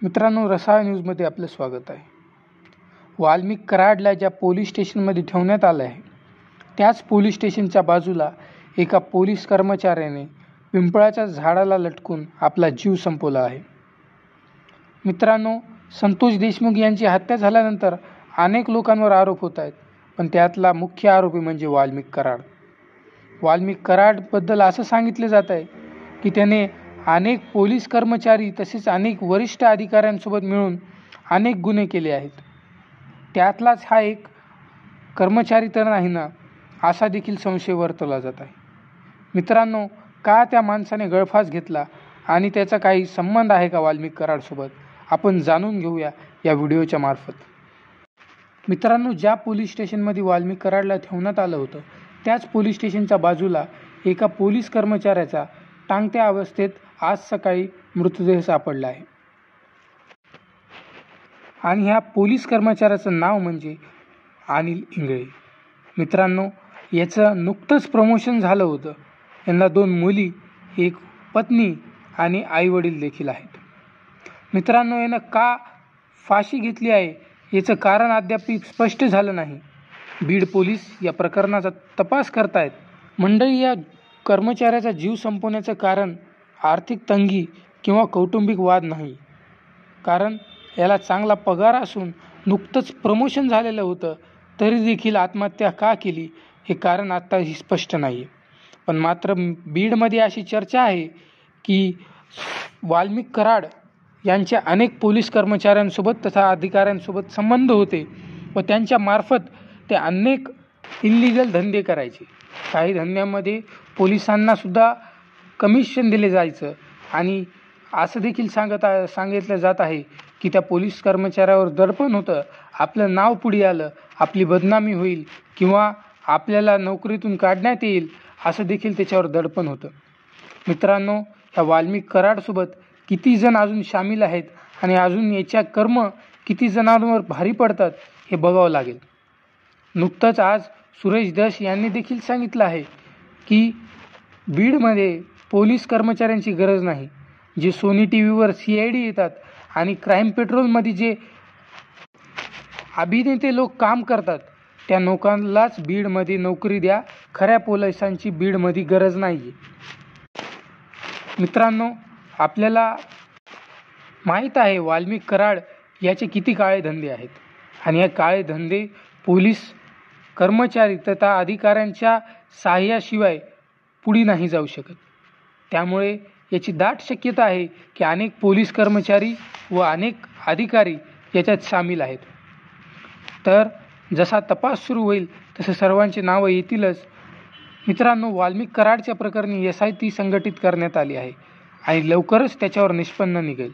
मित्रांनो, रसाळ न्यूजमध्ये आपलं स्वागत आहे. वाल्मिक कराडला ज्या पोलीस स्टेशनमध्ये ठेवण्यात आलं आहे त्याच पोलीस स्टेशनच्या बाजूला एका पोलीस कर्मचाऱ्याने पिंपळाच्या झाडाला लटकून आपला जीव संपवला आहे. मित्रांनो, संतोष देशमुख यांची हत्या झाल्यानंतर अनेक लोकांवर आरोप होत आहेत, पण त्यातला मुख्य आरोपी म्हणजे वाल्मिक कराड. वाल्मिक कराडबद्दल असं सांगितलं जात आहे की त्याने अनेक पोलीस कर्मचारी तसेच अनेक वरिष्ठ अधिकाऱ्यांसोबत मिळून अनेक गुन्हे केले आहेत. त्यातलाच हा एक कर्मचारी तर नाही ना, असा देखील संशय वर्तवला जात आहे. मित्रांनो, का त्या माणसाने गळफास घेतला आणि त्याचा काही संबंध आहे का वाल्मिक कराडसोबत, आपण जाणून घेऊया या व्हिडिओच्या मार्फत. मित्रांनो, ज्या पोलीस स्टेशनमध्ये वाल्मिक कराडला ठेवण्यात आलं होतं त्याच पोलीस स्टेशनच्या बाजूला एका पोलीस कर्मचाऱ्याचा टांगत्या अवस्थेत आज सकाळी मृतदेह सापडला आहे. आणि ह्या पोलीस कर्मचाऱ्याचं नाव म्हणजे अनिल इंगळे. मित्रांनो, याचं नुकतंच प्रमोशन झालं होतं. यांना 2 मुली, एक पत्नी आणि आईवडील देखील आहेत. मित्रांनो, यानं का फाशी घेतली आहे याचं कारण अद्याप स्पष्ट झालं नाही. बीड पोलीस या प्रकरणाचा तपास करतायत. मंडळी, या कर्मचाऱ्याचा जीव संपवण्याचं कारण आर्थिक तंगी किंवा कौटुंबिक वाद नाही, कारण याला चांगला पगार असून नुकतंच प्रमोशन झालेलं होतं, तरी देखील आत्महत्या का केली हे कारण आत्ताही स्पष्ट नाही. पण मात्र बीडमध्ये अशी चर्चा आहे की वाल्मिक कराड यांच्या अनेक पोलीस कर्मचाऱ्यांसोबत तथा अधिकाऱ्यांसोबत संबंध होते व त्यांच्या मार्फत ते अनेक इल्लिगल धंदे करायचे. काही धंद्यामध्ये पोलिसांनासुद्धा कमिशन दिले जायचं आणि असं देखील सांगितलं जात आहे की त्या पोलीस कर्मचाऱ्यावर दडपण होतं. आपलं नाव पुढे आलं, आपली बदनामी होईल किंवा आपल्याला नोकरीतून काढण्यात येईल असं देखील त्याच्यावर दडपण होतं. मित्रांनो, ह्या वाल्मिक कराडसोबत किती जण अजून सामील आहेत आणि अजून याच्या कर्म किती जणांवर भारी पडतात हे बघावं लागेल. नुकतंच आज सुरेश दस यांनी देखील सांगितलं आहे की बीडमध्ये पोलीस कर्मचाऱ्यांची गरज नाही. जे सोनी टीव्हीवर CID येतात आणि क्राईम पेट्रोलमध्ये जे अभिनेते लोक काम करतात त्या लोकांनाच बीडमध्ये नोकरी द्या. खऱ्या पोलिसांची बीडमध्ये गरज नाही आहे. मित्रांनो, आपल्याला माहीत आहे वाल्मिक कराड याचे किती काळे धंदे आहेत आणि या काळे धंदे पोलीस कर्मचारी तथा अधिकाऱ्यांच्या सहाय्याशिवाय पुढे नाही जाऊ शकत. त्यामुळे याची दाट शक्यता आहे की अनेक पोलीस कर्मचारी व अनेक अधिकारी याच्यात सामील आहेत. तर जसा तपास सुरू होईल तसं सर्वांची नावं येतीलच. मित्रांनो, वाल्मिक कराडच्या प्रकरणी SIT संघटित करण्यात आली आहे आणि लवकरच त्याच्यावर निष्पन्न निघेल.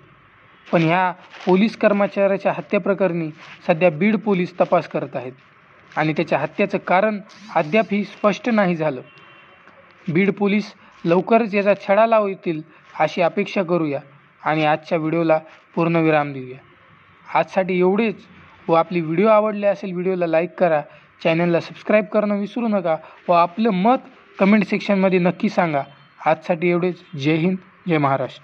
पण ह्या पोलीस कर्मचाऱ्याच्या हत्येप्रकरणी सध्या बीड पोलीस तपास करत आहेत आणि त्याच्या हत्येचं कारण अद्यापही स्पष्ट नाही झालं. बीड पोलीस लवकरच याचा छडा लावतील अशी अपेक्षा करूया आणि आजच्या व्हिडिओला पूर्णविराम देऊया. आजसाठी एवढेच. व आपली व्हिडिओ आवडले असेल व्हिडिओला लाईक करा, चॅनलला सबस्क्राईब करणं विसरू नका व आपलं मत कमेंट सेक्शनमध्ये नक्की सांगा. आजसाठी एवढेच. जय हिंद, जय महाराष्ट्र.